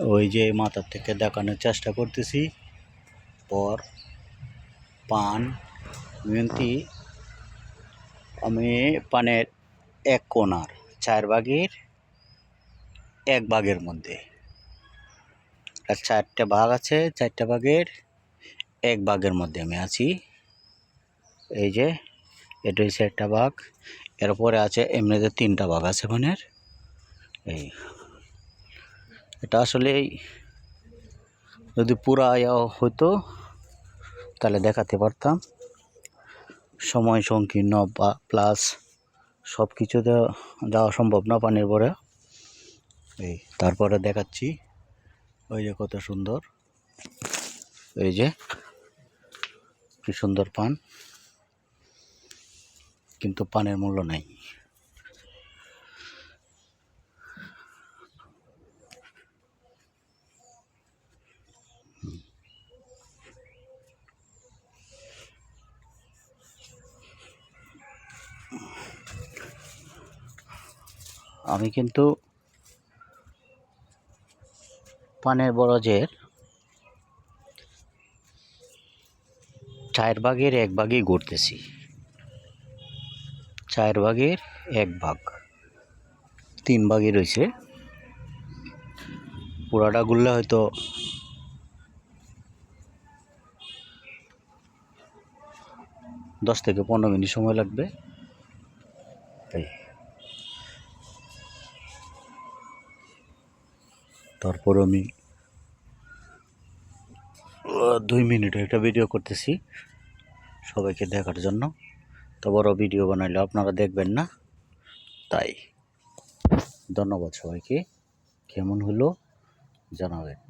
ওই যে মাথার থেকে দেখানোর চেষ্টা করতেছি। পর পান মিনতি আমি পানের এক কোণার 4 ভাগের 1 ভাগের মধ্যে, আর 4টে ভাগ আছে, 4টে ভাগের 1 ভাগের মধ্যে আমি আছি। এই যে এটা হচ্ছে একটা ভাগ, এরপরে আছে এমনিতে 3টা ভাগ আছে পানের। এই এটা আসলে যদি পুরা হতো তাহলে দেখাতে পারতাম। সময় সংকীর্ণ বা প্লাস সব কিছুতে যাওয়া সম্ভব না পানির পরে। এই তারপরে দেখাচ্ছি, ওই যে কত সুন্দর, এই যে কি সুন্দর পান, কিন্তু পানের মূল্য নাই। আমি কিন্তু পানের বরজের 4 ভাগের 1 ভাগই ঘুরতেছি। 4 ভাগের 1 ভাগ, 3 ভাগই রয়েছে। পুরাটা ঘুরলে হয়তো 10 থেকে 15 মিনিট সময় লাগবে। তারপর আমি 2 মিনিটের একটা ভিডিও করতেছি সবাইকে দেখার জন্য। তো বড় ভিডিও বানাইলে আপনারা দেখবেন না, তাই ধন্যবাদ সবাইকে। কেমন হলো জানাবেন।